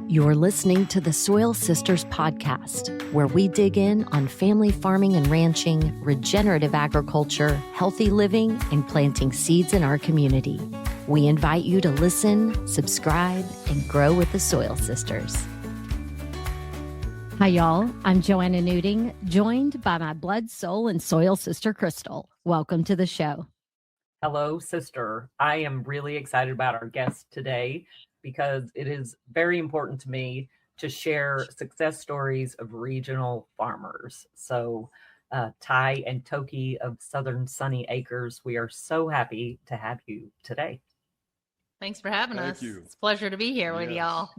You're listening to the Soil Sisters podcast, where we dig in on family farming and ranching, regenerative agriculture, healthy living, and planting seeds in our community. We invite you to listen, subscribe, and grow with the Soil Sisters. Hi, y'all. I'm Joanna Newting, joined by my blood, soul, and soil sister, Crystal. Welcome to the show. Hello, sister. I am really excited about our guest today because it is very important to me to share success stories of regional farmers. So Ty and Tokie of Southern Sunny Acres, we are so happy to have you today. Thanks for having us. You. It's a pleasure to be here with y'all.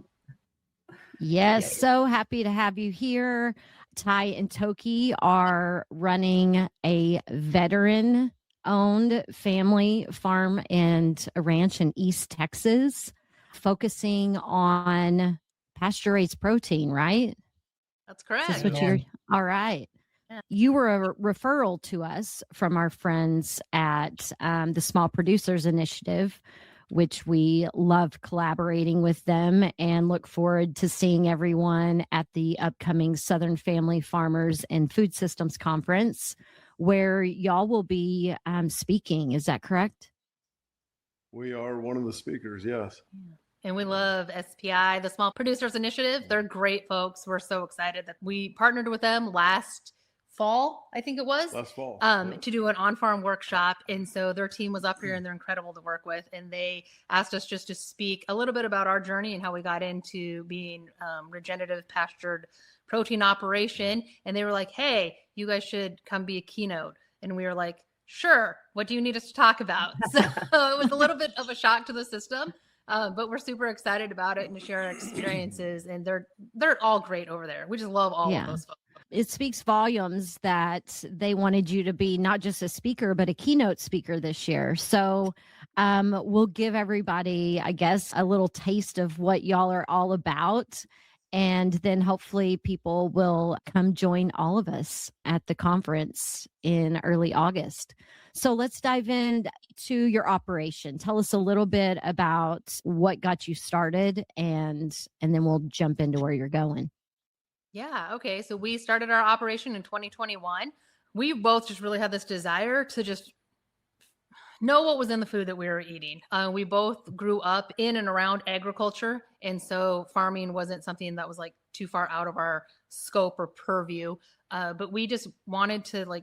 Yes, so happy to have you here. Ty and Tokie are running a veteran-owned family farm and a ranch in East Texas, focusing on pasture-raised protein, right? That's correct. That's what you're. All right. Yeah. You were a referral to us from our friends at the Small Producers Initiative, which we love collaborating with them and look forward to seeing everyone at the upcoming Southern Family Farmers and Food Systems Conference, where y'all will be speaking. Is that correct? We are one of the speakers, yes. And we love SPI, the Small Producers Initiative. They're great folks. We're so excited that we partnered with them last fall, I think it was. Last fall. To do an on-farm workshop. And so their team was up here and they're incredible to work with. And they asked us just to speak a little bit about our journey and how we got into being regenerative pastured protein operation. And they were like, hey, you guys should come be a keynote. And we were like, sure. What do you need us to talk about? So it was a little bit of a shock to the system. But we're super excited about it and to share our experiences. And they're all great over there. We just love all of those folks. It speaks volumes that they wanted you to be not just a speaker, but a keynote speaker this year. So we'll give everybody, I guess, a little taste of what y'all are all about. And then hopefully people will come join all of us at the conference in early August. So let's dive into your operation. Tell us a little bit about what got you started, and then we'll jump into where you're going. Yeah. Okay. So we started our operation in 2021. We both just really had this desire to just know what was in the food that we were eating. We both grew up in and around agriculture. And so farming wasn't something that was like too far out of our scope or purview. But we just wanted to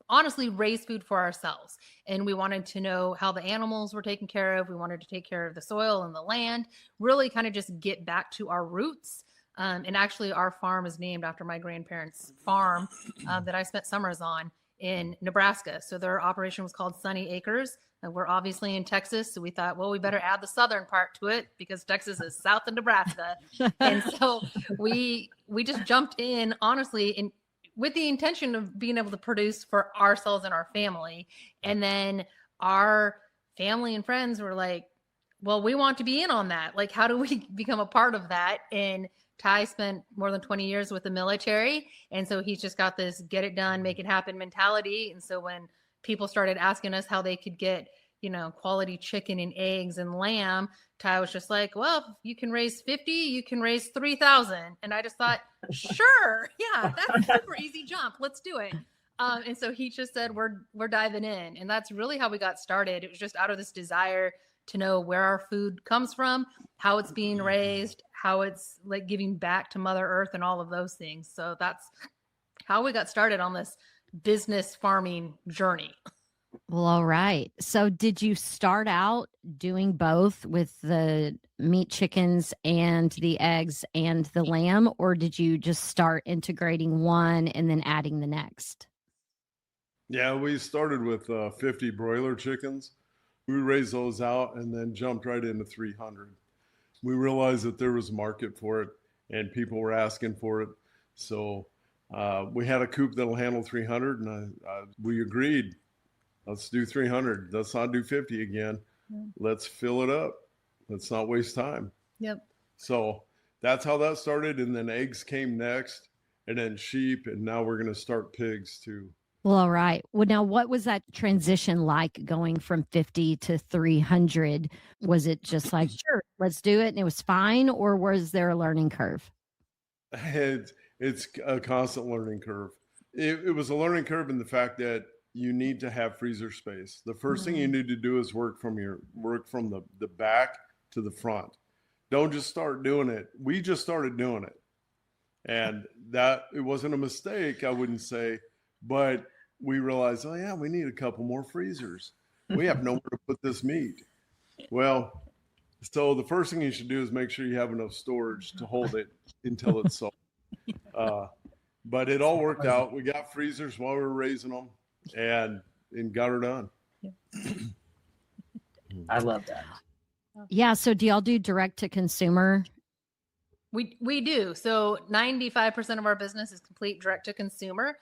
honestly raise food for ourselves. And we wanted to know how the animals were taken care of. We wanted to take care of the soil and the land, really kind of just get back to our roots. And actually our farm is named after my grandparents' farm that I spent summers on in Nebraska. So their operation was called Sunny Acres. And we're obviously in Texas. So we thought, well, we better add the southern part to it because Texas is south of Nebraska. And so we just jumped in, honestly, with the intention of being able to produce for ourselves and our family. And then our family and friends were like, well, we want to be in on that. Like, how do we become a part of that? And Ty spent more than 20 years with the military. And so he's just got this get it done, make it happen mentality. And so when people started asking us how they could get, quality chicken and eggs and lamb, Ty was just like, well, if you can raise 50, you can raise 3,000. And I just thought, sure. Yeah, that's a super easy jump. Let's do it. And so he just said, we're diving in. And that's really how we got started. It was just out of this desire to know where our food comes from, how it's being raised, how it's like giving back to Mother Earth and all of those things. So that's how we got started on this business farming journey. Well, all right. So did you start out doing both with the meat chickens and the eggs and the lamb, or did you just start integrating one and then adding the next? Yeah, we started with 50 broiler chickens. We raised those out and then jumped right into 300. We realized that there was a market for it and people were asking for it. So we had a coop that'll handle 300 and we agreed. Let's do 300. Let's not do 50 again. Let's fill it up. Let's not waste time. Yep. So that's how that started. And then eggs came next, and then sheep. And now we're going to start pigs too. Well, all right. Well, now what was that transition like going from 50 to 300? Was it just like, sure, let's do it, and it was fine, or was there a learning curve? It's a constant learning curve. It was a learning curve in the fact that you need to have freezer space. The first thing you need to do is work from the back to the front. Don't just start doing it. We just started doing it. And that it wasn't a mistake, I wouldn't say, but we realized, oh yeah, we need a couple more freezers. We have nowhere to put this meat. Well, so the first thing you should do is make sure you have enough storage to hold it until it's sold. But it all worked out. We got freezers while we were raising them and got her done. I love that. Yeah. So do y'all do direct to consumer? We do. So 95% of our business is complete direct to consumer.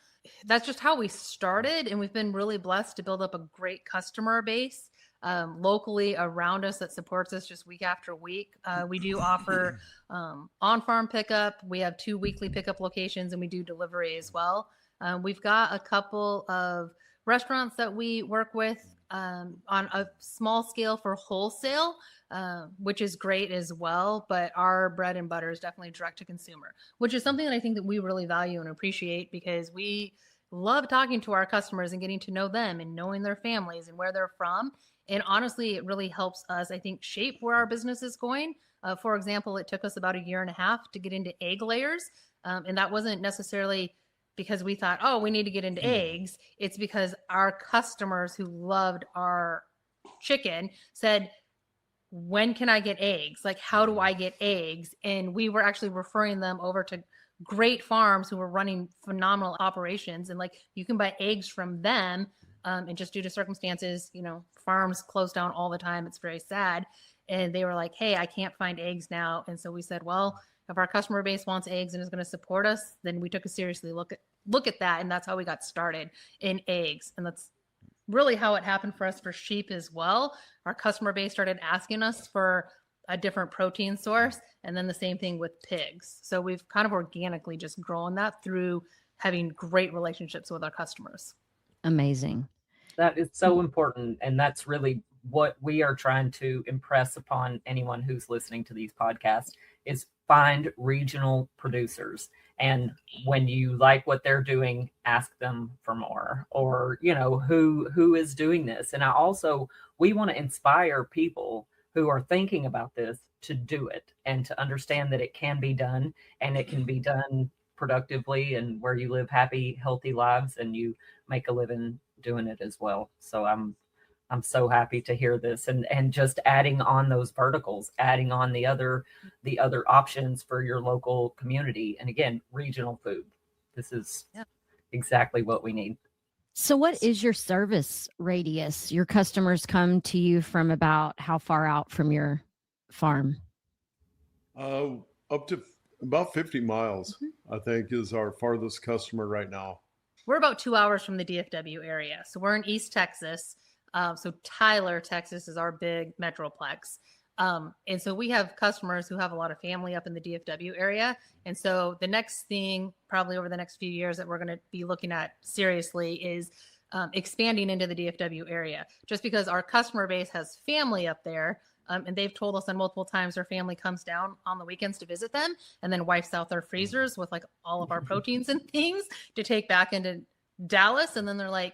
That's just how we started. And we've been really blessed to build up a great customer base locally around us that supports us just week after week. We do offer on-farm pickup. We have 2 weekly pickup locations, and we do delivery as well. We've got a couple of restaurants that we work with on a small scale for wholesale, which is great as well. But our bread and butter is definitely direct to consumer, which is something that I think that we really value and appreciate, because we love talking to our customers and getting to know them and knowing their families and where they're from. And honestly, it really helps us, I think, shape where our business is going. For example, it took us about 1.5 years to get into egg layers. And that wasn't necessarily because we thought, oh, we need to get into eggs. It's because our customers who loved our chicken said, when can I get eggs? Like, how do I get eggs? And we were actually referring them over to great farms who were running phenomenal operations. And like, you can buy eggs from them. And just due to circumstances, farms close down all the time. It's very sad. And they were like, hey, I can't find eggs now. And so we said, well, if our customer base wants eggs and is going to support us, then we took a seriously look at that. And that's how we got started in eggs. And that's really how it happened for us for sheep as well. Our customer base started asking us for a different protein source. And then the same thing with pigs. So we've kind of organically just grown that through having great relationships with our customers. Amazing. That is so important. And that's really what we are trying to impress upon anyone who's listening to these podcasts is find regional producers. And when you like what they're doing, ask them for more, or, who is doing this. And we want to inspire people who are thinking about this to do it and to understand that it can be done, and it can be done productively and where you live happy, healthy lives and you make a living doing it as well. So I'm so happy to hear this, and just adding on those verticals, adding on the other options for your local community. And again, regional food. This is exactly what we need. So what is your service radius? Your customers come to you from about how far out from your farm? Up to about 50 miles, I think, is our farthest customer right now. We're about 2 hours from the DFW area. So we're in East Texas. So Tyler, Texas is our big metroplex. And so we have customers who have a lot of family up in the DFW area. And so the next thing, probably over the next few years, that we're going to be looking at seriously is expanding into the DFW area, just because our customer base has family up there. And they've told us on multiple times their family comes down on the weekends to visit them and then wipes out their freezers with like all of our proteins and things to take back into Dallas. And then they're like,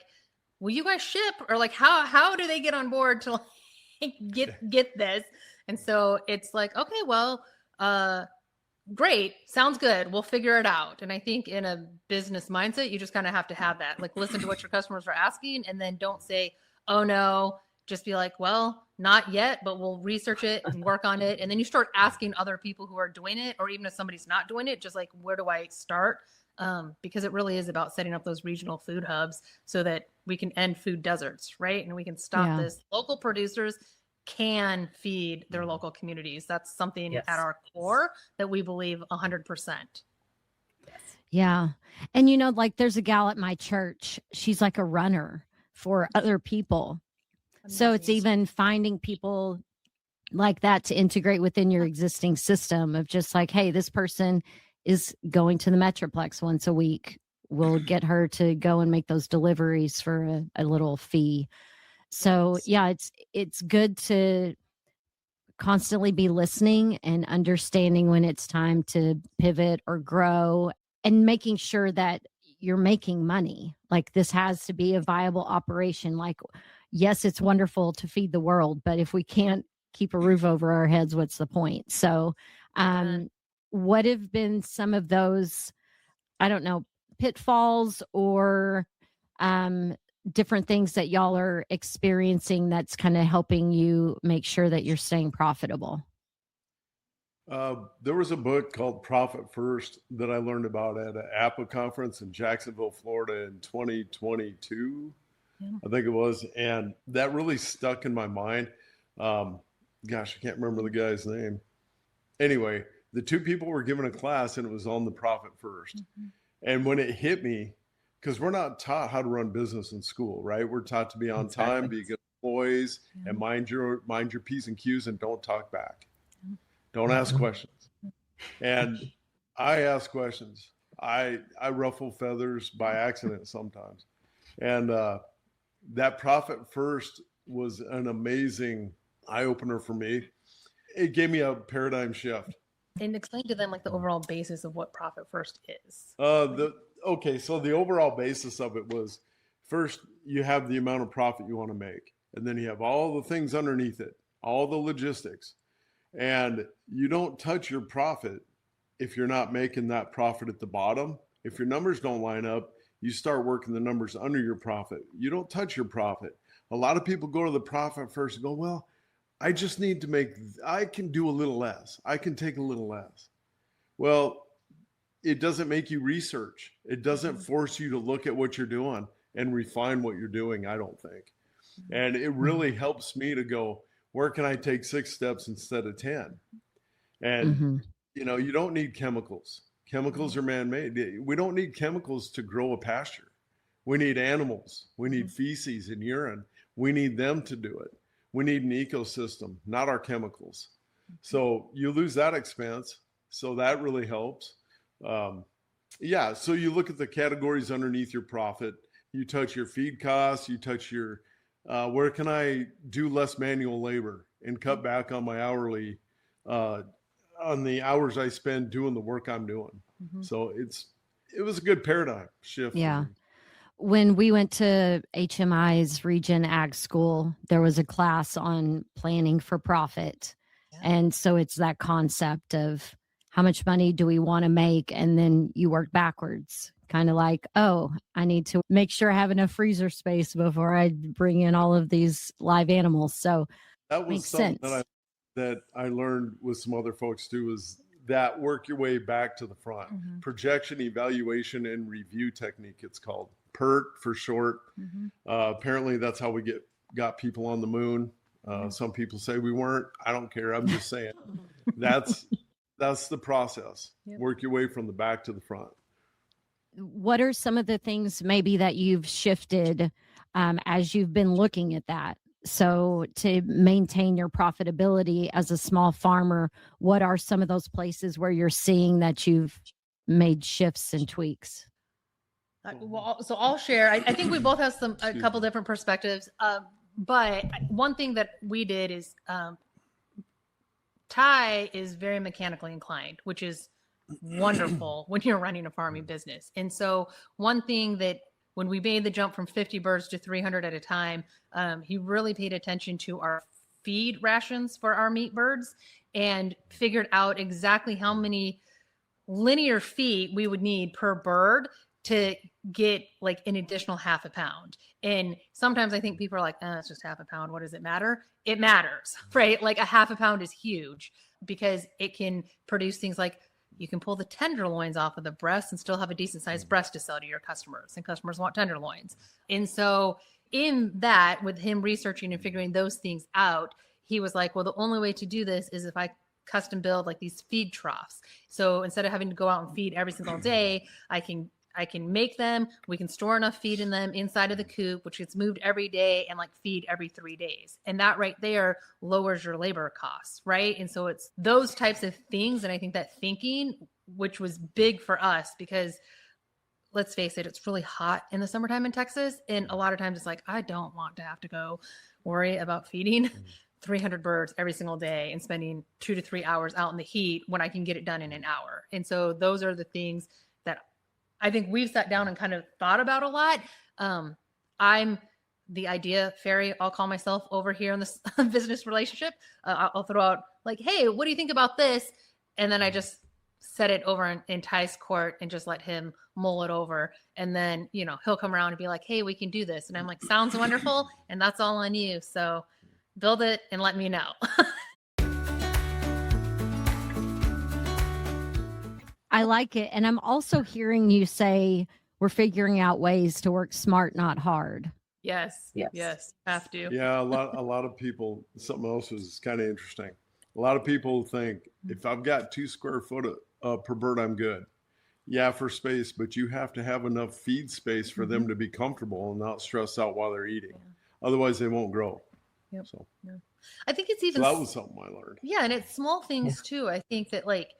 will you guys ship? Or like, how do they get on board to like get this? And so it's like, okay, well, great. Sounds good. We'll figure it out. And I think in a business mindset, you just kind of have to have that, like, listen to what your customers are asking, and then don't say, oh no, just be like, well, not yet, but we'll research it and work on it. And then you start asking other people who are doing it, or even if somebody's not doing it, just like, where do I start? Because it really is about setting up those regional food hubs so that we can end food deserts, right? And we can stop this. Local producers can feed their local communities. That's something at our core that we believe 100%. Yeah. And like, there's a gal at my church. She's like a runner for other people. Amazing. So it's even finding people like that to integrate within your existing system of just like, hey, this person is going to the Metroplex once a week. We'll get her to go and make those deliveries for a little fee. So yeah, it's good to constantly be listening and understanding when it's time to pivot or grow, and making sure that you're making money. Like, this has to be a viable operation. Like, yes, it's wonderful to feed the world, but if we can't keep a roof over our heads, what's the point? So, what have been some of those, I don't know, pitfalls or different things that y'all are experiencing that's kind of helping you make sure that you're staying profitable? There was a book called Profit First that I learned about at an APA conference in Jacksonville, Florida in 2022, I think it was. And that really stuck in my mind. Gosh, I can't remember the guy's name. Anyway, the two people were given a class and it was on the Profit First. And when it hit me, because we're not taught how to run business in school, right? We're taught to be on time, be good employees, and mind your P's and Q's, and don't talk back. Don't ask questions. And I ask questions. I ruffle feathers by accident sometimes. And that Profit First was an amazing eye-opener for me. It gave me a paradigm shift. And explain to them like the overall basis of what Profit First is. Okay, so the overall basis of it was, first you have the amount of profit you want to make, and then you have all the things underneath it, all the logistics. And you don't touch your profit if you're not making that profit at the bottom. If your numbers don't line up, you start working the numbers under your profit. You don't touch your profit. A lot of people go to the Profit First and go, well, I just need to make, I can do a little less. I can take a little less. Well, it doesn't make you research. It doesn't force you to look at what you're doing and refine what you're doing, I don't think. And it really helps me to go, where can I take 6 steps instead of 10? And, you know, you don't need chemicals. Chemicals are man-made. We don't need chemicals to grow a pasture. We need animals. We need feces and urine. We need them to do it. We need an ecosystem, not our chemicals. So you lose that expense. So that really helps. So you look at the categories underneath your profit. You touch your feed costs. You touch your, where can I do less manual labor and cut back on my hourly, on the hours I spend doing the work I'm doing. So it was a good paradigm shift. Yeah. When we went to HMI's Regen Ag School, there was a class on planning for profit. And so it's that concept of how much money do we want to make? And then you work backwards, kind of like, oh, I need to make sure I have enough freezer space before I bring in all of these live animals. So that was makes something sense. that I learned with some other folks too, is that work your way back to the front. Projection, evaluation, and review technique, it's called. PERT for short. Apparently that's how we got people on the moon. Some people say we weren't. I don't care. I'm just saying that's the process. Work your way from the back to the front. What are some of the things maybe that you've shifted as you've been looking at that? So to maintain your profitability as a small farmer, what are some of those places where you're seeing that you've made shifts and tweaks? Well, so I'll share. I think we both have a couple different perspectives. But one thing that we did is Ty is very mechanically inclined, which is wonderful when you're running a farming business. And so one thing that when we made the jump from 50 birds to 300 at a time, he really paid attention to our feed rations for our meat birds and figured out exactly how many linear feet we would need per bird to get like an additional half a pound. And sometimes I think people are like, it's just half a pound. What does it matter? It matters, right? Like a half a pound is huge because it can produce things like you can pull the tenderloins off of the breast and still have a decent sized breast to sell to your customers, and customers want tenderloins. And so in that, with him researching and figuring those things out, he was like, well, the only way to do this is if I custom build like these feed troughs. So instead of having to go out and feed every single day, I can make them. We can store enough feed in them inside of the coop, which gets moved every day, and like feed every 3 days. And that right there lowers your labor costs, right? And so it's those types of things. And I think that thinking, which was big for us, because let's face it, it's really hot in the summertime in Texas. And a lot of times it's like, I don't want to have to go worry about feeding 300 birds every single day and spending 2 to 3 hours out in the heat when I can get it done in an hour. And so those are the things that I think we've sat down and kind of thought about a lot. I'm the idea fairy, I'll call myself over here in this business relationship. I'll throw out like, hey, what do you think about this? And then I just set it over in Ty's court and just let him mull it over. And then, you know, he'll come around and be like, hey, we can do this. And I'm like, sounds wonderful. And that's all on you. So build it and let me know. I like it. And I'm also hearing you say we're figuring out ways to work smart, not hard. Yes. Have to. Yeah, a lot of people, something else was kind of interesting. A lot of people think if I've got 2 square foot per bird, I'm good. Yeah, for space, but you have to have enough feed space for them to be comfortable and not stress out while they're eating. Yeah. Otherwise, they won't grow. Yep. So yeah. I think it's even that was something I learned. Yeah, and it's small things too. I think that like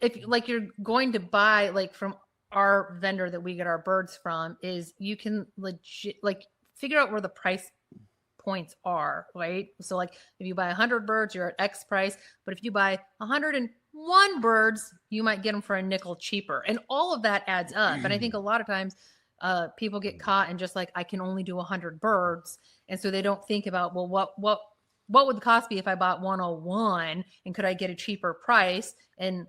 if like you're going to buy like from our vendor that we get our birds from, is you can legit like figure out where the price points are, right? So like if you buy 100 birds, you're at X price, but if you buy 101 birds, you might get them for a nickel cheaper, and all of that adds up. And I think a lot of times people get caught in just like, I can only do 100 birds, and so they don't think about, well, what would the cost be if I bought 101, and could I get a cheaper price? And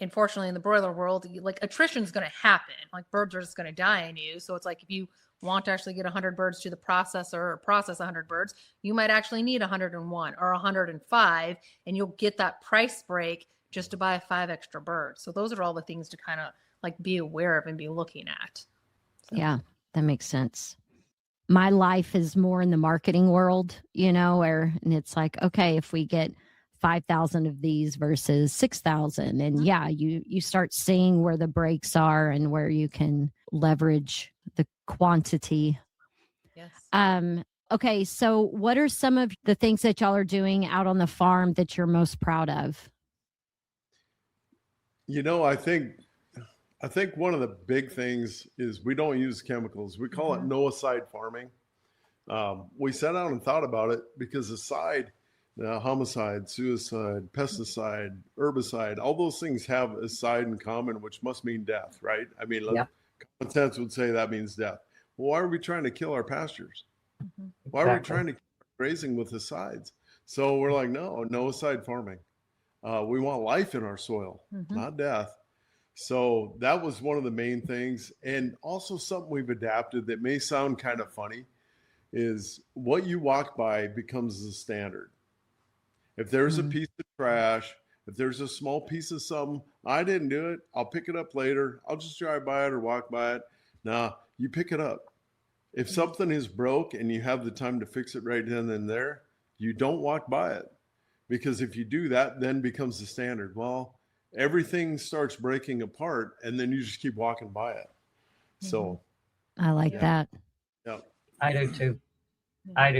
unfortunately, in the broiler world, like attrition is going to happen. Like birds are just going to die on you. So it's like if you want to actually get 100 birds to the processor or process 100 birds, you might actually need 101 or 105, and you'll get that price break just to buy 5 extra birds. So those are all the things to kind of like be aware of and be looking at. So. Yeah, that makes sense. My life is more in the marketing world, you know, and it's like, okay, if we get 5,000 of these versus 6,000, and yeah, you start seeing where the breaks are and where you can leverage the quantity. Yes. Okay, so what are some of the things that y'all are doing out on the farm that you're most proud of? You know, I think one of the big things is we don't use chemicals. We call it no-icide farming. We sat down and thought about it because aside, homicide, suicide, pesticide, herbicide, all those things have a side in common, which must mean death, right? I mean, common sense would say that means death. Well, why are we trying to kill our pastures? Why are we trying to keep grazing with the sides? So we're like, no-icide farming. We want life in our soil, not death. So that was one of the main things. And also something we've adapted that may sound kind of funny is what you walk by becomes the standard. If there's a piece of trash, if there's a small piece of something, I didn't do it, I'll pick it up later. I'll just drive by it or walk by it. Nah, you pick it up. If something is broke and you have the time to fix it right then and there, you don't walk by it. Because if you do that, then becomes the standard. Well, everything starts breaking apart and then you just keep walking by it. So I like that. Yeah. I do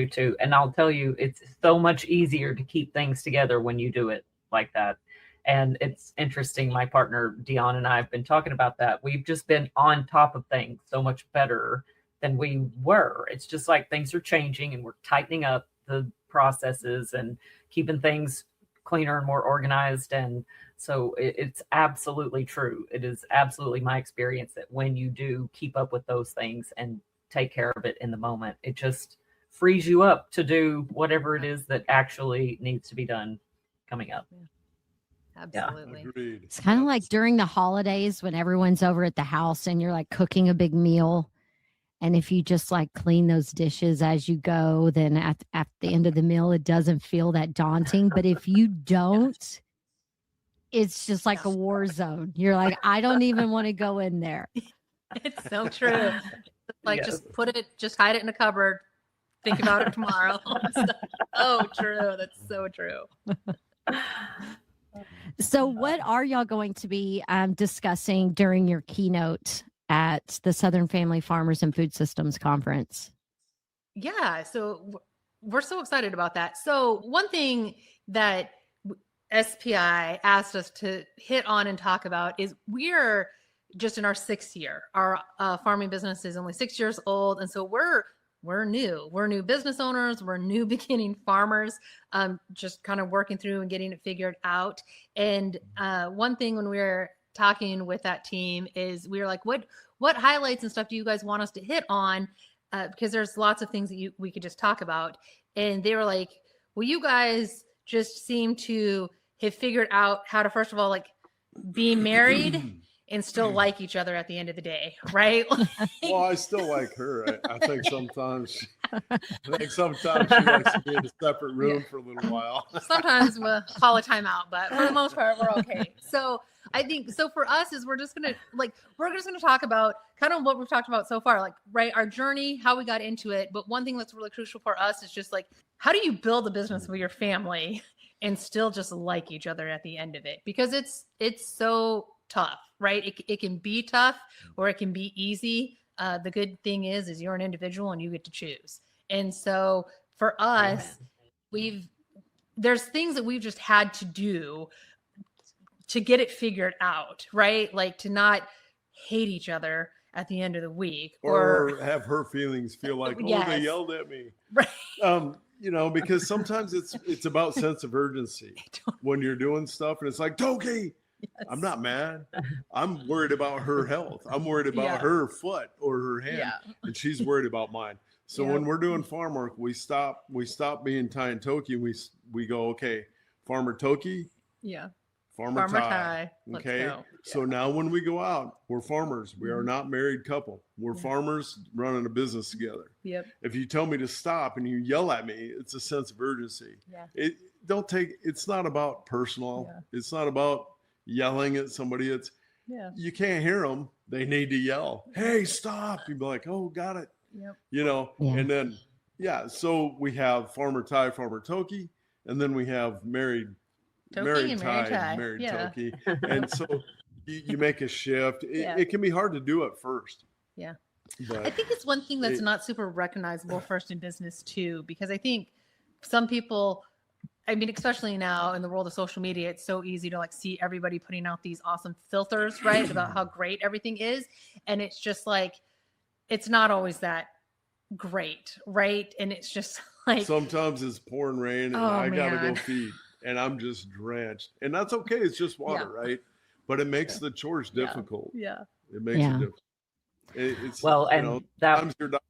too. And I'll tell you, it's so much easier to keep things together when you do it like that. And it's interesting. My partner, Dion, and I have been talking about that. We've just been on top of things so much better than we were. It's just like things are changing and we're tightening up the processes and keeping things cleaner and more organized. And so it's absolutely true. It is absolutely my experience that when you do keep up with those things and take care of it in the moment, it just frees you up to do whatever it is that actually needs to be done coming up. Absolutely. Yeah. It's kind of like during the holidays when everyone's over at the house and you're like cooking a big meal. And if you just like clean those dishes as you go, then at the end of the meal, it doesn't feel that daunting. But if you don't, it's just like a war zone. You're like, I don't even want to go in there. It's so true. Like just hide it in a cupboard. Think about it tomorrow. Oh, true. That's so true. So what are y'all going to be discussing during your keynote at the Southern Family Farmers and Food Systems Conference? Yeah, so we're so excited about that. So one thing that SPI asked us to hit on and talk about is we're just in our 6th year. Our farming business is only 6 years old. And so we're we're new business owners, we're new beginning farmers, just kind of working through and getting it figured out. And one thing when we were talking with that team is we were like, what highlights and stuff do you guys want us to hit on? Because there's lots of things that we could just talk about. And they were like, well, you guys just seem to have figured out how to, first of all, like be married and still like each other at the end of the day, right? Well, I still like her. I think sometimes she likes to be in a separate room for a little while. Sometimes we'll call a timeout, but for the most part, we're okay. So I think, so for us is we're just going to talk about kind of what we've talked about so far, like, right, our journey, how we got into it. But one thing that's really crucial for us is just like, how do you build a business with your family and still just like each other at the end of it? Because it's so tough, right? It can be tough or it can be easy. The good thing is you're an individual and you get to choose. And so for us, there's things that we've just had to do to get it figured out, right? Like to not hate each other at the end of the week, or have her feelings feel like, yes. Oh, they yelled at me, right? Because sometimes it's about sense of urgency when you're doing stuff, and it's like, Tokie, yes. I'm not mad. I'm worried about her health. I'm worried about her foot or her hand, and she's worried about mine. So when we're doing farm work, we stop being Ty and Tokie, and we go, okay, Farmer Tokie, Farmer Ty. Okay. So now when we go out, we're farmers. We are not married couple. We're farmers running a business together. Yep. If you tell me to stop and you yell at me, it's a sense of urgency. Yeah. It's not about personal. Yeah. It's not about yelling at somebody. You can't hear them. They need to yell. Hey, stop. You'd be like, oh, got it. Yep. And then, so we have Farmer Ty, Farmer Tokie, and then we have married Tokie, married Tokie. And so you make a shift. It can be hard to do at first. Yeah. But I think it's one thing that's not super recognizable first in business too, because I think some people, I mean, especially now in the world of social media, it's so easy to like see everybody putting out these awesome filters, right? About how great everything is. And it's just like, it's not always that great, right? And it's just like, sometimes it's pouring rain and I gotta go feed. And I'm just drenched, and that's okay. It's just water, right? But it makes the chores difficult. Yeah, it makes it difficult. It's sometimes you're dying,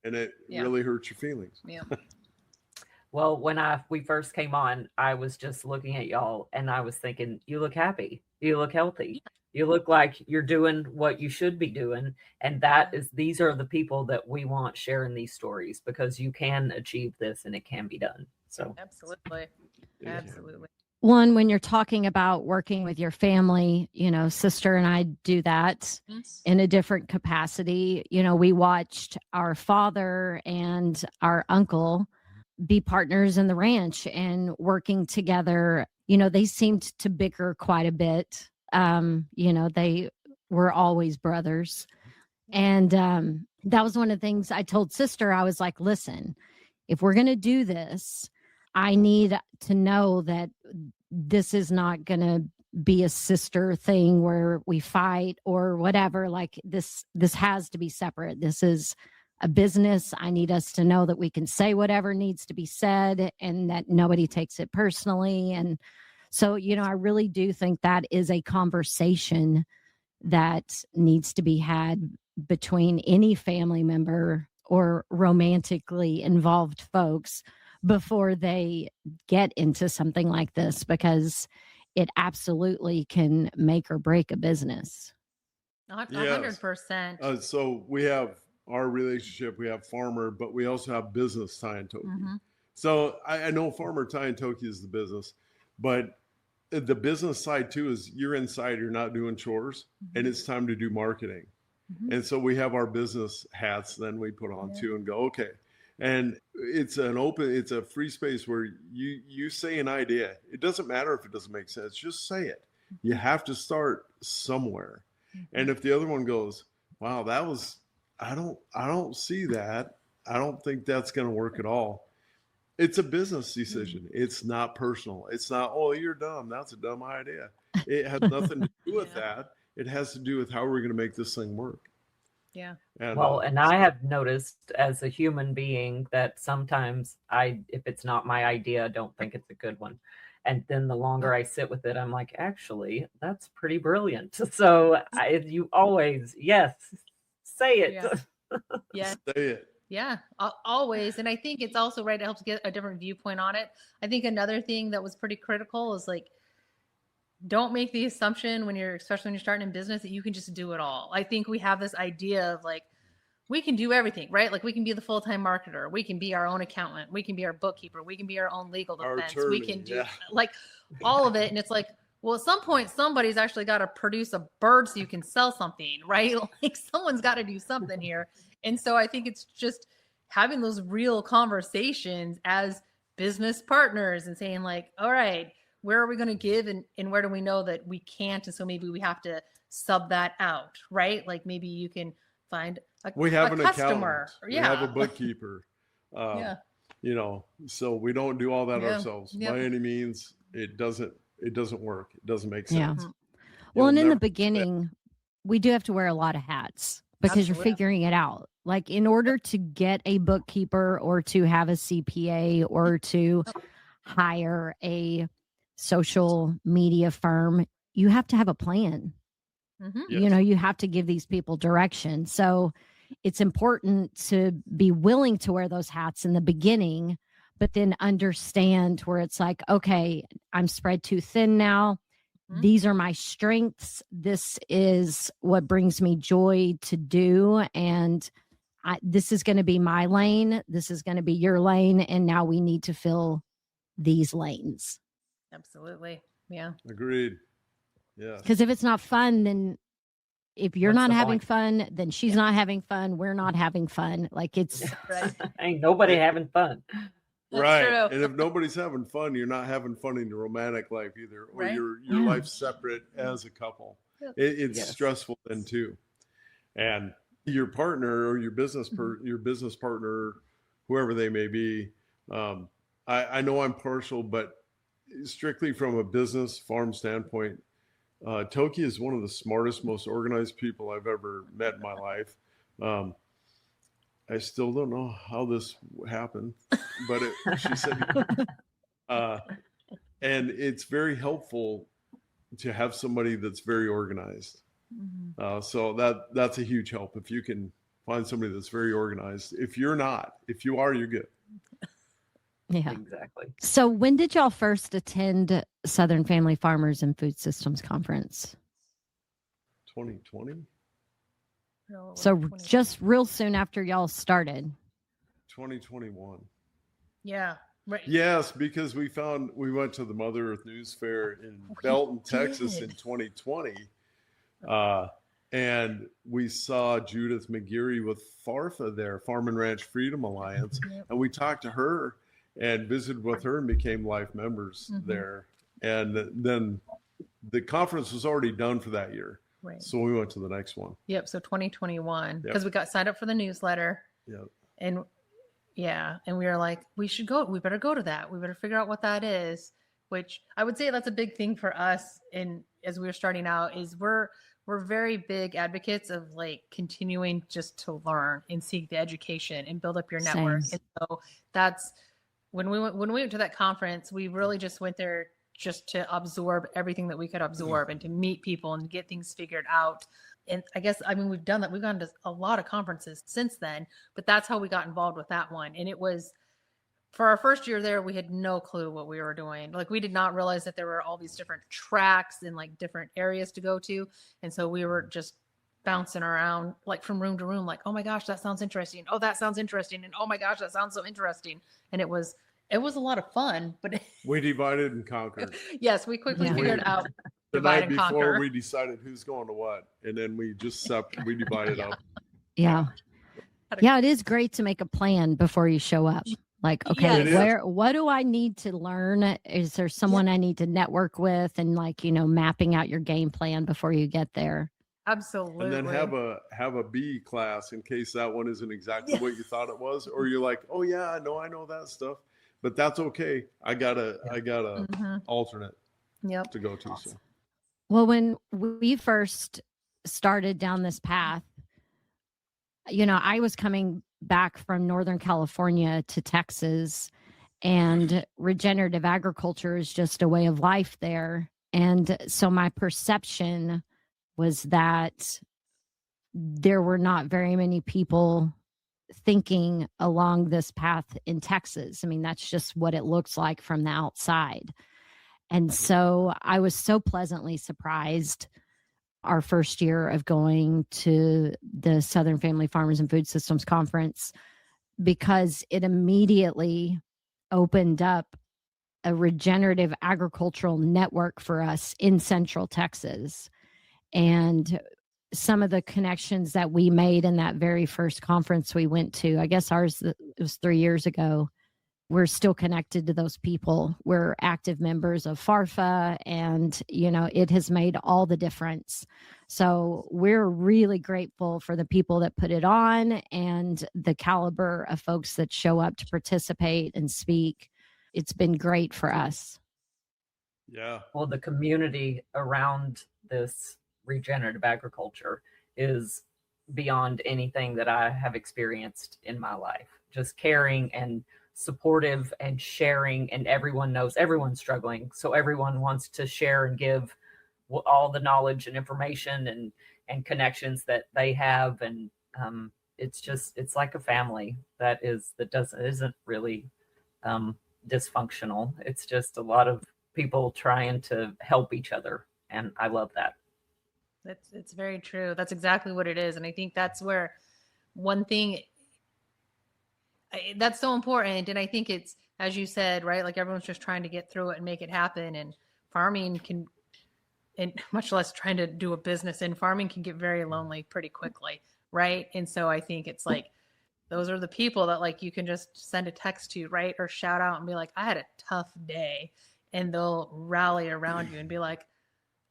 and it really hurts your feelings. Yeah. Well, when we first came on, I was just looking at y'all, and I was thinking, you look happy, you look healthy, you look like you're doing what you should be doing, and these are the people that we want sharing these stories, because you can achieve this and it can be done. So absolutely. Absolutely. One, when you're talking about working with your family, sister and I do that in a different capacity. We watched our father and our uncle be partners in the ranch and working together. They seemed to bicker quite a bit. They were always brothers. And that was one of the things I told sister. I was like, listen, if we're going to do this, I need to know that this is not going to be a sister thing where we fight or whatever. Like this has to be separate. This is a business. I need us to know that we can say whatever needs to be said and that nobody takes it personally. And so, I really do think that is a conversation that needs to be had between any family member or romantically involved folks before they get into something like this, because it absolutely can make or break a business. 100%. So we have our relationship, we have farmer, but we also have business Ty and Tokie. Mm-hmm. So I know farmer Ty and Tokie is the business, but the business side too is you're inside, you're not doing chores, and it's time to do marketing. And so we have our business hats then we put on too and go, okay. And it's a free space where you say an idea. It doesn't matter if it doesn't make sense. Just say it. You have to start somewhere. And if the other one goes, wow, I don't see that. I don't think that's going to work at all. It's a business decision. It's not personal. It's not, oh, you're dumb. That's a dumb idea. It has nothing to do with that. It has to do with how we're going to make this thing work. Yeah. And, Well, and I have noticed as a human being that sometimes if it's not my idea, I don't think it's a good one. And then the longer I sit with it, I'm like, actually, that's pretty brilliant. So you always, yes, say it. Yeah. Yeah. say it. Yeah, always. And I think it's also right. It helps get a different viewpoint on it. I think another thing that was pretty critical is like, don't make the assumption especially when you're starting in business, that you can just do it all. I think we have this idea of like, we can do everything, right? Like we can be the full-time marketer. We can be our own accountant. We can be our bookkeeper. We can be our own legal defense. Attorney, we can do like all of it. And it's like, well, at some point, somebody's actually got to produce a bird so you can sell something, right? Like someone's got to do something here. And so I think it's just having those real conversations as business partners and saying like, all right, where are we going to give and where do we know that we can't? And so maybe we have to sub that out, right? Like maybe you can find we have a an customer. accountant. We have a bookkeeper. You know, so we don't do all that ourselves by any means. It doesn't work. It doesn't make sense. Yeah. Well, and in the beginning, we do have to wear a lot of hats because you're figuring it out. Like in order to get a bookkeeper or to have a CPA or to hire a social media firm, you have to have a plan. Mm-hmm. Yes. You know, you have to give these people direction. So it's important to be willing to wear those hats in the beginning, but then understand where it's like, okay, I'm spread too thin now. Mm-hmm. These are my strengths. This is what brings me joy to do. And this is going to be my lane. This is going to be your lane. And now we need to fill these lanes. Absolutely. Yeah. Agreed. Yeah. Because if it's not fun, then if you're not having fun, then she's not having fun. We're not having fun. Like it's ain't nobody having fun. Right. True. And if nobody's having fun, you're not having fun in your romantic life either, or your life's separate as a couple. It's stressful then too. And your partner or your business partner, whoever they may be, I know I'm partial, but strictly from a business farm standpoint, Tokie is one of the smartest, most organized people I've ever met in my life. I still don't know how this happened, but she said, and it's very helpful to have somebody that's very organized. Mm-hmm. So that's a huge help. If you can find somebody that's very organized. If you're not, if you are, you're good. Yeah, exactly. So when did y'all first attend Southern Family Farmers and Food Systems Conference? 2020. No, so just real soon after y'all started. 2021. Yeah. Right. Yes, because we went to the Mother Earth News Fair in Belton, Texas in 2020. And we saw Judith McGeary with FARFA there, Farm and Ranch Freedom Alliance. And we talked to her and visited with her and became life members there. And then the conference was already done for that year. Right. So we went to the next one. Yep. So 2021, because we got signed up for the newsletter. Yep. And and we were like, we should go. We better go to that. We better figure out what that is, which I would say that's a big thing for us. And as we were starting out is we're very big advocates of like continuing just to learn and seek the education and build up your network. Same. And so that's when we went to that conference, we really just went there just to absorb everything that we could absorb and to meet people and get things figured out. And I guess, we've done that. We've gone to a lot of conferences since then, but that's how we got involved with that one. And it was, for our first year there, we had no clue what we were doing. Like we did not realize that there were all these different tracks and like different areas to go to. And so we were just bouncing around like from room to room, like, oh my gosh, that sounds interesting. Oh, that sounds interesting. And oh my gosh, that sounds so interesting. And it was a lot of fun, but we divided and conquered. Yes, we quickly figured out the night before we decided who's going to what, and then we just we divided up. Yeah, it is great to make a plan before you show up. Like, okay, what do I need to learn? Is there someone I need to network with, and like mapping out your game plan before you get there. Absolutely. And then have a B class in case that one isn't exactly what you thought it was, or you're like, oh yeah, I know that stuff. But that's okay. I got a alternate to go to. So. Well, when we first started down this path, I was coming back from Northern California to Texas, and regenerative agriculture is just a way of life there. And so my perception was that there were not very many people thinking along this path in Texas. I mean, that's just what it looks like from the outside. And so I was so pleasantly surprised our first year of going to the Southern Family Farmers and Food Systems Conference, because it immediately opened up a regenerative agricultural network for us in Central Texas. And some of the connections that we made in that very first conference we went to, I guess ours, it was 3 years ago, we're still connected to those people. We're active members of FARFA, and, it has made all the difference. So we're really grateful for the people that put it on and the caliber of folks that show up to participate and speak. It's been great for us. Yeah. Well, the community around this regenerative agriculture is beyond anything that I have experienced in my life. Just caring and supportive and sharing, and everyone knows everyone's struggling. So everyone wants to share and give all the knowledge and information and connections that they have. And it's like a family that isn't really dysfunctional. It's just a lot of people trying to help each other. And I love that. It's very true. That's exactly what it is. And I think that's where one thing that's so important. And I think it's, as you said, right? Like everyone's just trying to get through it and make it happen. And farming can, and much less trying to do a business in farming, can get very lonely pretty quickly. Right. And so I think it's like, those are the people that like you can just send a text to, right? Or shout out and be like, I had a tough day. And they'll rally around you and be like,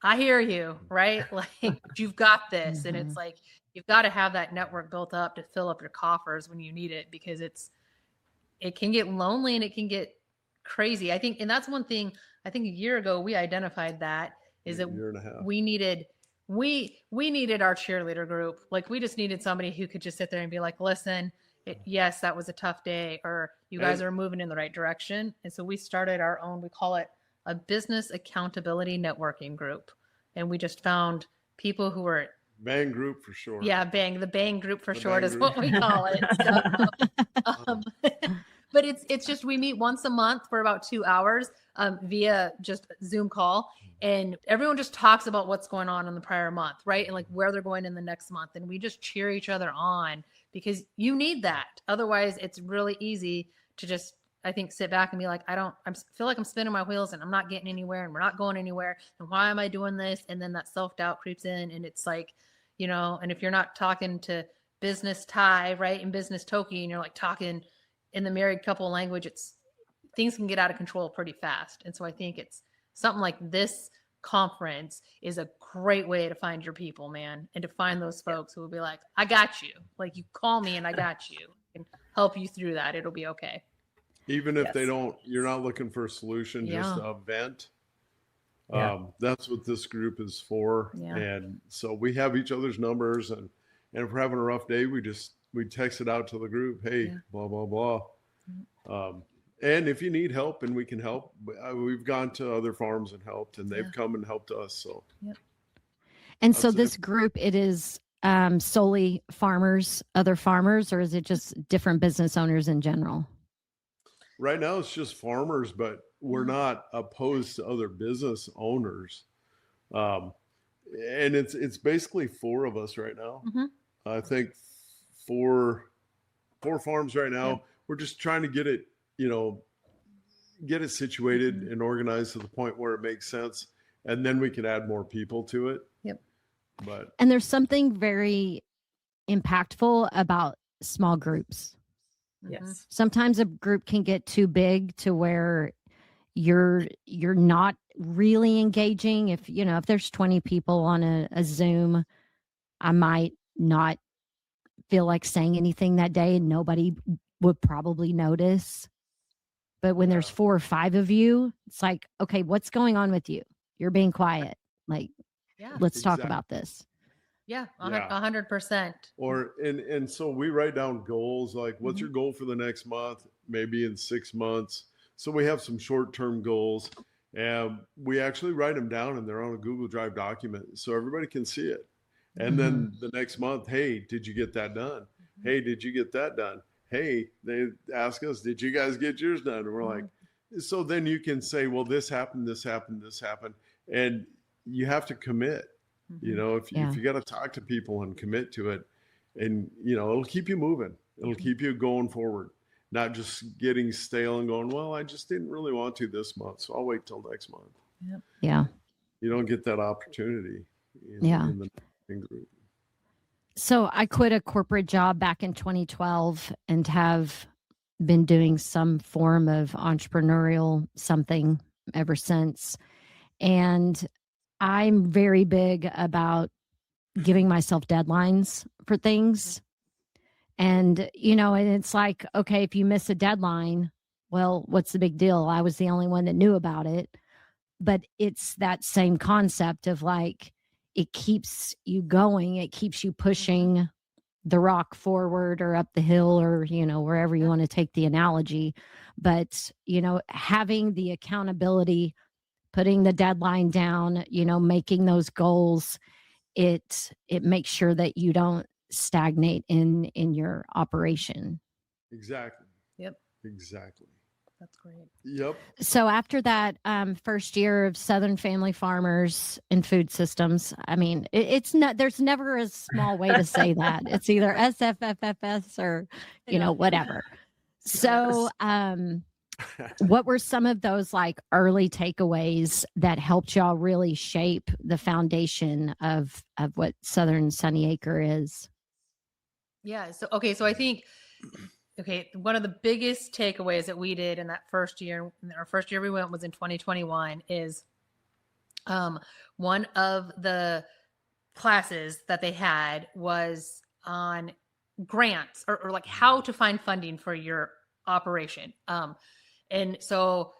I hear you, right? Like, you've got this. Mm-hmm. And it's like, you've got to have that network built up to fill up your coffers when you need it, because it can get lonely and it can get crazy. I think, and that's one thing, I think a year ago we identified that, is that we needed our cheerleader group. Like, we just needed somebody who could just sit there and be like, listen, yes, that was a tough day, or you guys are moving in the right direction. And so we started our own, we call it a business accountability networking group. And we just found people who were Bang group for short. Yeah, the Bang group for short is what we call it. So, but it's just, we meet once a month for about 2 hours via just Zoom call. And everyone just talks about what's going on in the prior month, right? And like where they're going in the next month. And we just cheer each other on, because you need that. Otherwise, it's really easy to just, I think, sit back and be like, I feel like I'm spinning my wheels and I'm not getting anywhere and we're not going anywhere. And why am I doing this? And then that self-doubt creeps in, and it's like, and if you're not talking to business Ty, right, and business Tokie, and you're like talking in the married couple language, things can get out of control pretty fast. And so I think it's something like this conference is a great way to find your people, man, and to find those folks who will be like, I got you. Like, you call me and I got you, and help you through that. It'll be okay. Even if you're not looking for a solution, just a vent. That's what this group is for. Yeah. And so we have each other's numbers, and if we're having a rough day, we text it out to the group. Hey, blah, blah, blah. And if you need help and we can help, we've gone to other farms and helped, and they've come and helped us. So, And so this group, it is solely farmers, other farmers, or is it just different business owners in general? Right now it's just farmers, but we're not opposed to other business owners. And it's basically 4 of us right now. Mm-hmm. I think 4 farms right now. Yeah. We're just trying to get it, situated and organized to the point where it makes sense. And then we can add more people to it. Yep. And there's something very impactful about small groups. Yes. Sometimes a group can get too big to where you're not really engaging. If there's 20 people on a Zoom, I might not feel like saying anything that day, and nobody would probably notice. But when there's 4 or 5 of you, it's like, okay, what's going on with you? You're being quiet. Like, let's talk about this. Yeah, Yeah. 100%. Or and so we write down goals like what's your goal for the next month, maybe in 6 months. So we have some short-term goals, and we actually write them down, and they're on a Google Drive document so everybody can see it. And then the next month, hey, did you get that done? Hey, did you get that done? Hey, they ask us, did you guys get yours done? And we're like, so then you can say, well, this happened, this happened, this happened, and you have to commit. You know, if you got to talk to people and commit to it, and you know, it'll keep you moving. It'll keep you going forward, not just getting stale and going, well, I just didn't really want to this month, so I'll wait till next month. Yeah. You don't get that opportunity in the marketing group. So I quit a corporate job back in 2012 and have been doing some form of entrepreneurial something ever since. And I'm very big about giving myself deadlines for things. And, you know, and it's like, okay, if you miss a deadline, well, what's the big deal? I was the only one that knew about it. But it's that same concept of like, it keeps you going. It keeps you pushing the rock forward or up the hill or, you know, wherever you want to take the analogy. But, you know, having the accountability, putting the deadline down, you know, making those goals, it makes sure that you don't stagnate in your operation. Exactly. Yep. Exactly. That's great. Yep. So after that first year of Southern Family Farmers and Food Systems, I mean, it's not, there's never a small way to say that. It's either SFFFS or, you know, whatever. So what were some of those like early takeaways that helped y'all really shape the foundation of what Southern Sunny Acre is? Yeah. So, okay. So I think, one of the biggest takeaways that we did in that first year, our first year we went was in 2021, is one of the classes that they had was on grants or like how to find funding for your operation. And so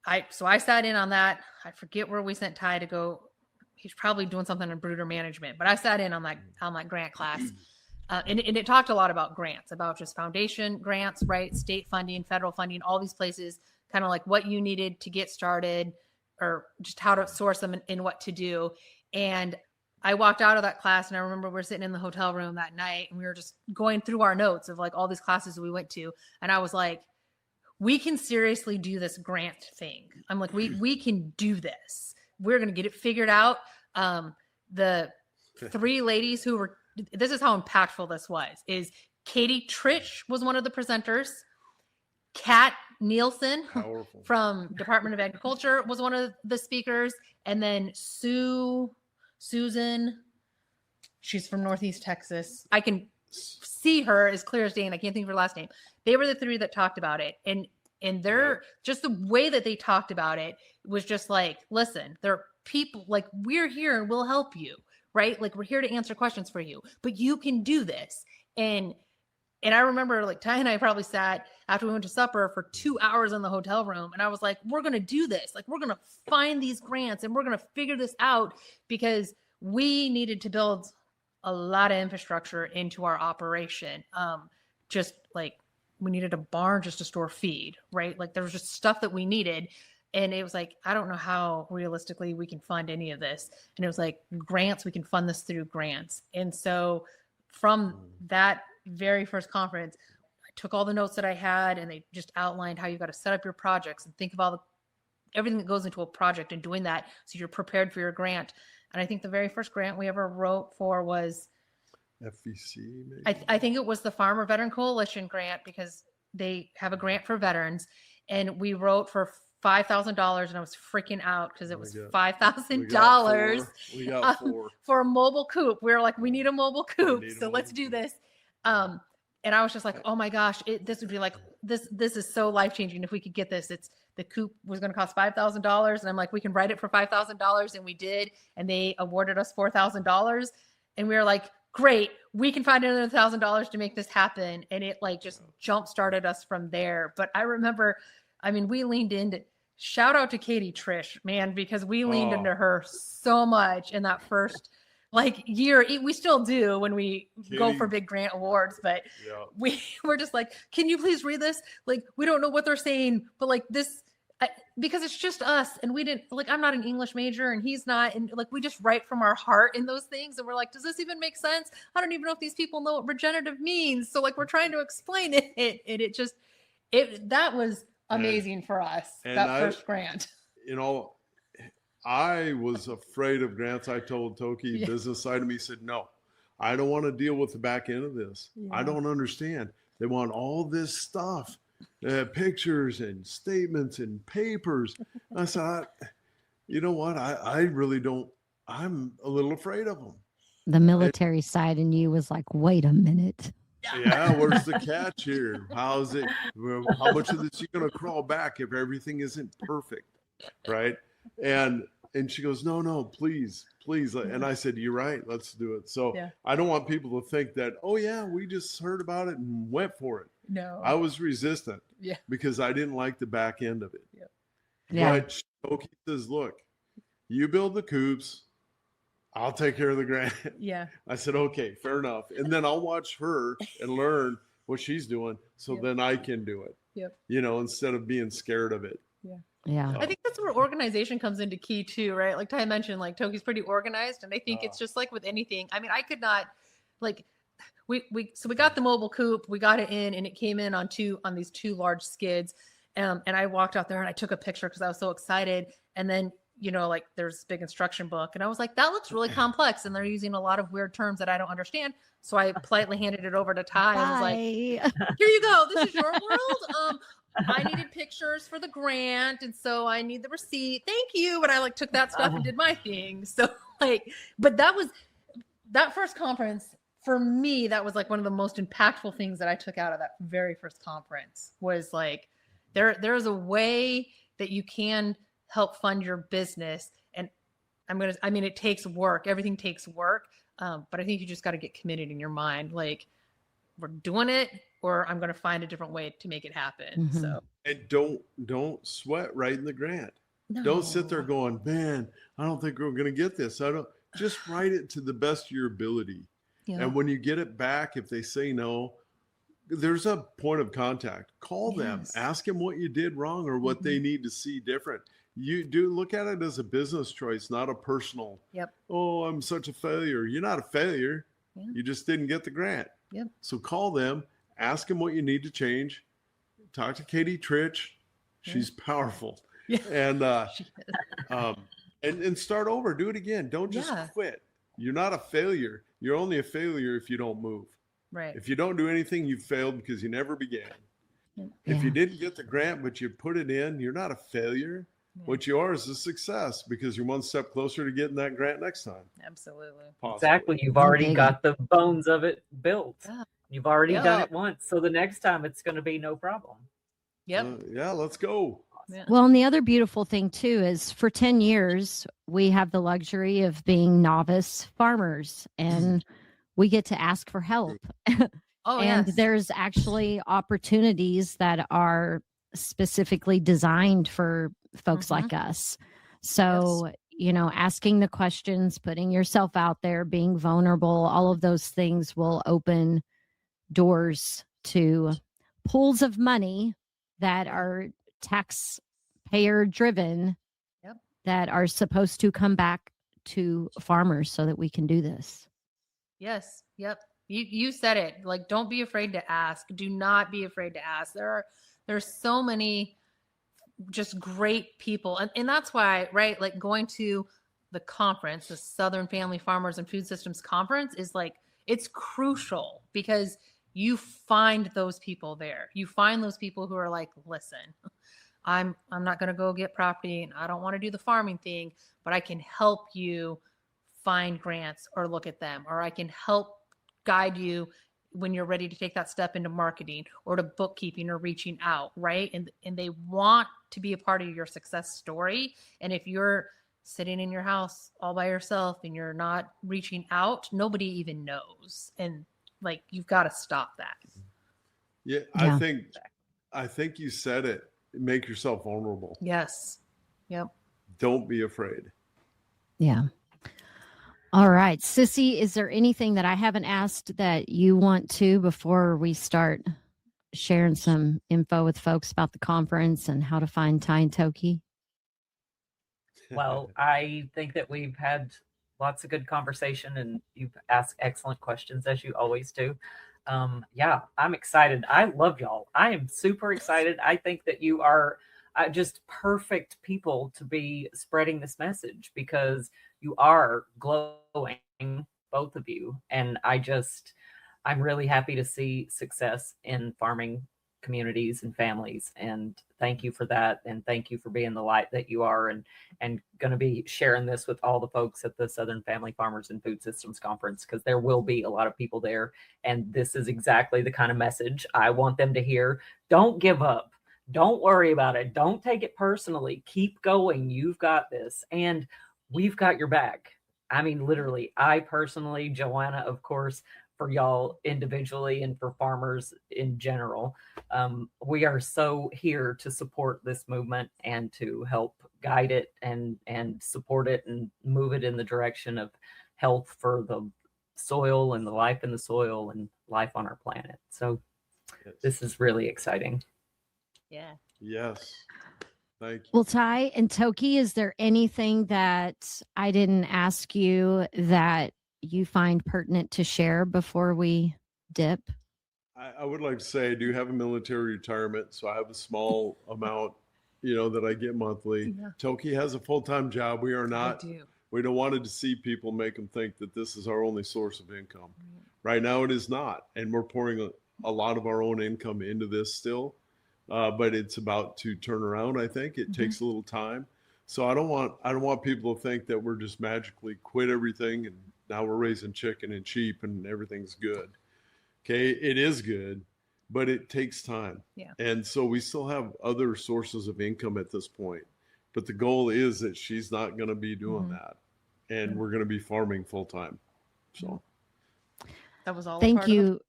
I sat in on that. I forget where we sent Ty to go. He's probably doing something in brooder management, but I sat in on that grant class. And it talked a lot about grants, about just foundation grants, right? State funding, federal funding, all these places, kind of like what you needed to get started or just how to source them and what to do. And I walked out of that class and I remember we're sitting in the hotel room that night and we were just going through our notes of like all these classes we went to. And I was like, we can seriously do this grant thing. I'm like, we can do this. We're going to get it figured out. The three ladies who were, this is how impactful this was, is Katie Trish was one of the presenters. Kat Nielsen from Department of Agriculture was one of the speakers. And then Susan, she's from Northeast Texas. I can see her as clear as day and I can't think of her last name. They were the three that talked about it. And they're just the way that they talked about it was just like, listen, there are people like we're here and we'll help you. Right? Like we're here to answer questions for you, but you can do this. And I remember like Ty and I probably sat after we went to supper for 2 hours in the hotel room. And I was like, we're going to do this. Like we're going to find these grants and we're going to figure this out because we needed to build a lot of infrastructure into our operation. Just like we needed a barn just to store feed, right? Like there was just stuff that we needed. And it was like, I don't know how realistically we can fund any of this. And it was like grants, we can fund this through grants. And so from that very first conference, I took all the notes that I had and they just outlined how you got to set up your projects and think of everything that goes into a project and doing that so you're prepared for your grant. And I think the very first grant we ever wrote for was FVC, maybe? I think it was the Farmer Veteran Coalition grant because they have a grant for veterans. And we wrote for $5,000 and I was freaking out because it was $5,000 we got four. For a mobile coop. We were like, we need a mobile coop. So let's do this. And I was just like, oh my gosh, this would be like, this is so life-changing if we could get this. The coop was going to cost $5,000. And I'm like, we can write it for $5,000. And we did. And they awarded us $4,000. And we were like, great, we can find another $1,000 to make this happen. And it like just jump-started us from there. But I remember, I mean, we leaned into, shout out to Katie Trish, man, because we leaned into her so much in that first like we still do when we go for big grant awards, but we're just like, can you please read this? Like, we don't know what they're saying, but like this, because it's just us, and we didn't, like, I'm not an English major and he's not, and like, we just write from our heart in those things. And we're like, does this even make sense? I don't even know if these people know what regenerative means. So like, we're trying to explain it. And that was amazing for us, that first grant. You know, I was afraid of grants. I told Tokie, business side of me said, no, I don't want to deal with the back end of this. I don't understand. They want all this stuff. Pictures and statements and papers. I said, you know what? I really don't. I'm a little afraid of them. The military side in you was like, wait a minute. Yeah, where's the catch here? How's it? How much of this you going to crawl back if everything isn't perfect, right? And she goes, no, please. And I said, you're right. Let's do it. So I don't want people to think that, oh yeah, we just heard about it and went for it. No, I was resistant because I didn't like the back end of it. But Tokie says, look, you build the coops, I'll take care of the grant. I said, okay, fair enough. And then I'll watch her and learn what she's doing. So then I can do it, you know, instead of being scared of it. I think that's where organization comes into key too, right? Like Ty mentioned, like Tokie's pretty organized, and I think it's just like with anything. I mean, I could not, like, we got the mobile coop, we got it in, and it came in on these two large skids. And I walked out there and I took a picture because I was so excited. And then, you know, like, there's this big instruction book, and I was like, that looks really complex, and they're using a lot of weird terms that I don't understand. So I politely handed it over to Ty and was like, here you go. This is your world. I needed pictures for the grant, and so I need the receipt. Thank you. But I like took that stuff and did my thing. So like, but that first conference for me, that was like one of the most impactful things that I took out of that very first conference was like, there's a way that you can help fund your business. And I mean, it takes work. Everything takes work. But I think you just got to get committed in your mind. Like, we're doing it, or I'm going to find a different way to make it happen. So, and don't sweat writing the grant. No. Don't sit there going, man, I don't think we're going to get this. Just write it to the best of your ability. And when you get it back, if they say no, there's a point of contact. Call them, ask them what you did wrong or what they need to see different. You do look at it as a business choice, not a personal. Oh, I'm such a failure. You're not a failure. You just didn't get the grant. So call them, ask them what you need to change. Talk to Katie Tritch. She's powerful. And and start over. Do it again. Don't just quit. You're not a failure. You're only a failure if you don't move. Right. If you don't do anything, you failed because you never began. If you didn't get the grant, but you put it in, you're not a failure. What you are is a success because you're one step closer to getting that grant next time. Absolutely. Possibly. Exactly. You've already got the bones of it built. You've already done it once. So the next time it's going to be no problem. Let's go. Well, and the other beautiful thing too is for 10 years, we have the luxury of being novice farmers, and we get to ask for help. And there's actually opportunities that are specifically designed for folks like us. So, you know, asking the questions, putting yourself out there, being vulnerable, all of those things will open doors to pools of money that are taxpayer driven, that are supposed to come back to farmers so that we can do this. Yes. Yep. You said it. Like, don't be afraid to ask. Do not be afraid to ask. There's so many just great people. And that's why, right? Like, going to the conference, the Southern Family Farmers and Food Systems Conference, is like, it's crucial because you find those people there. You find those people who are like, listen, I'm not going to go get property, and I don't want to do the farming thing, but I can help you find grants or look at them, or I can help guide you when you're ready to take that step into marketing or to bookkeeping or reaching out, right? And they want to be a part of your success story. And if you're sitting in your house all by yourself and you're not reaching out, nobody even knows. And like, you've got to stop that. Yeah. I think you said it. Make yourself vulnerable. Yes. Yep. Don't be afraid. Yeah. All right. Sissy, is there anything that I haven't asked that you want to before we start sharing some info with folks about the conference and how to find Ty and Tokie? Well, I think that we've had lots of good conversation and you've asked excellent questions as you always do. Yeah, I'm excited. I love y'all. I am super excited. I think that you are just perfect people to be spreading this message because you are glowing, both of you. And I'm really happy to see success in farming communities and families. And thank you for that. And thank you for being the light that you are and going to be sharing this with all the folks at the Southern Family Farmers and Food Systems Conference, because there will be a lot of people there. And this is exactly the kind of message I want them to hear. Don't give up. Don't worry about it. Don't take it personally. Keep going. You've got this. And we've got your back. I mean, literally, I personally, Joanna, of course, for y'all individually and for farmers in general. We are so here to support this movement and to help guide it and support it and move it in the direction of health for the soil and the life in the soil and life on our planet. So this is really exciting. Yeah. Yes. Thank you. Well, Ty and Tokie, is there anything that I didn't ask you that you find pertinent to share before we dip? I would like to say I do have a military retirement, so I have a small amount, that I get monthly. Yeah. Tokie has a full-time job. We are I not. do. We don't want to see people make them think that this is our only source of income. Right now, it is not, and we're pouring a lot of our own income into this still, but it's about to turn around. I think it takes a little time. So I don't want people to think that we're just magically quit everything and now we're raising chicken and sheep and everything's good. Okay, it is good, but it takes time. Yeah. And so we still have other sources of income at this point. But the goal is that she's not going to be doing that. And we're going to be farming full time. So that was all. Thank you.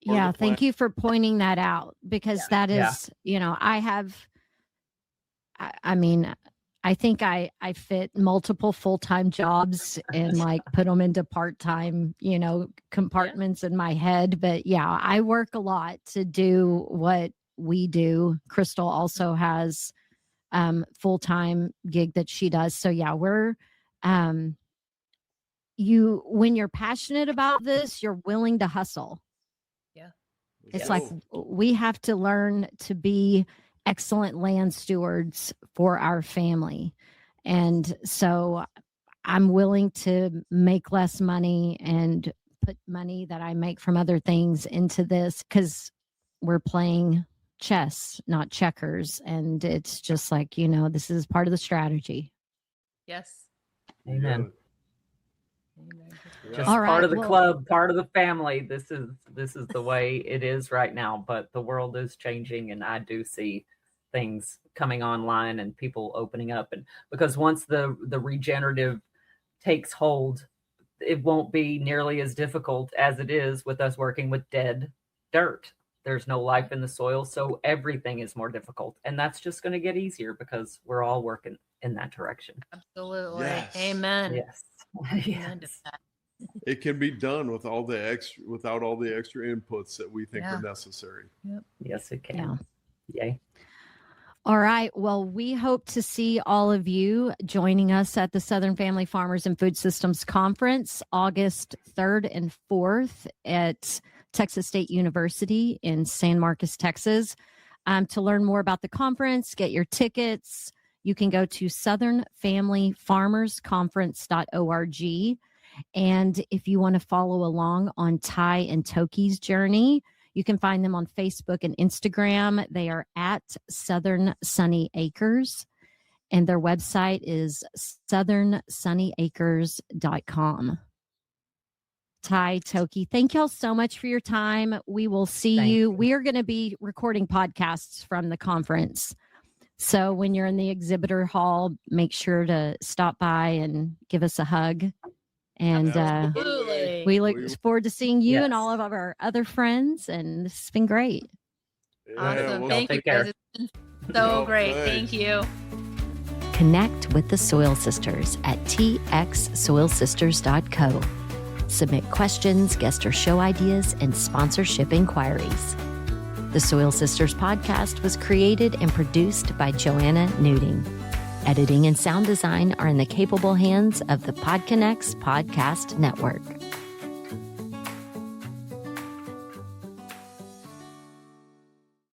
Yeah, thank you for pointing that out, because that is, I think I fit multiple full-time jobs and like put them into part-time, compartments in my head. But yeah, I work a lot to do what we do. Crystal also has full-time gig that she does. So yeah, we're when you're passionate about this, you're willing to hustle. Yeah. It's like we have to learn to be excellent land stewards for our family. And so I'm willing to make less money and put money that I make from other things into this, because we're playing chess, not checkers. And it's just like, this is part of the strategy. Yes. Amen. Just All part right, of the club, part of the family. This is the way it is right now, but the world is changing and I do see things coming online and people opening up. And because once the regenerative takes hold, it won't be nearly as difficult as it is with us working with dead dirt. There's no life in the soil, so everything is more difficult. And that's just going to get easier because we're all working in that direction. Absolutely. Yes. Amen. Yes. Amen to that. it can be done without all the extra inputs that we think are necessary. Yep. Yes, it can. Yeah. Yay. All right. Well, we hope to see all of you joining us at the Southern Family Farmers and Food Systems Conference, August 3rd and 4th at Texas State University in San Marcos, Texas. To learn more about the conference, get your tickets, you can go to southernfamilyfarmersconference.org. And if you want to follow along on Ty and Tokie's journey, you can find them on Facebook and Instagram. They are at Southern Sunny Acres, and their website is southernsunnyacres.com. Ty, Tokie, thank y'all so much for your time. We will see you. We are going to be recording podcasts from the conference. So when you're in the exhibitor hall, make sure to stop by and give us a hug. And we look forward to seeing you and all of our other friends. And this has been great. Awesome. Well, Thank you, guys. It's been so great. Thanks. Thank you. Connect with the Soil Sisters at txsoilsisters.co. Submit questions, guest or show ideas, and sponsorship inquiries. The Soil Sisters podcast was created and produced by Joanna Nuding. Editing and sound design are in the capable hands of the PodConnects Podcast Network.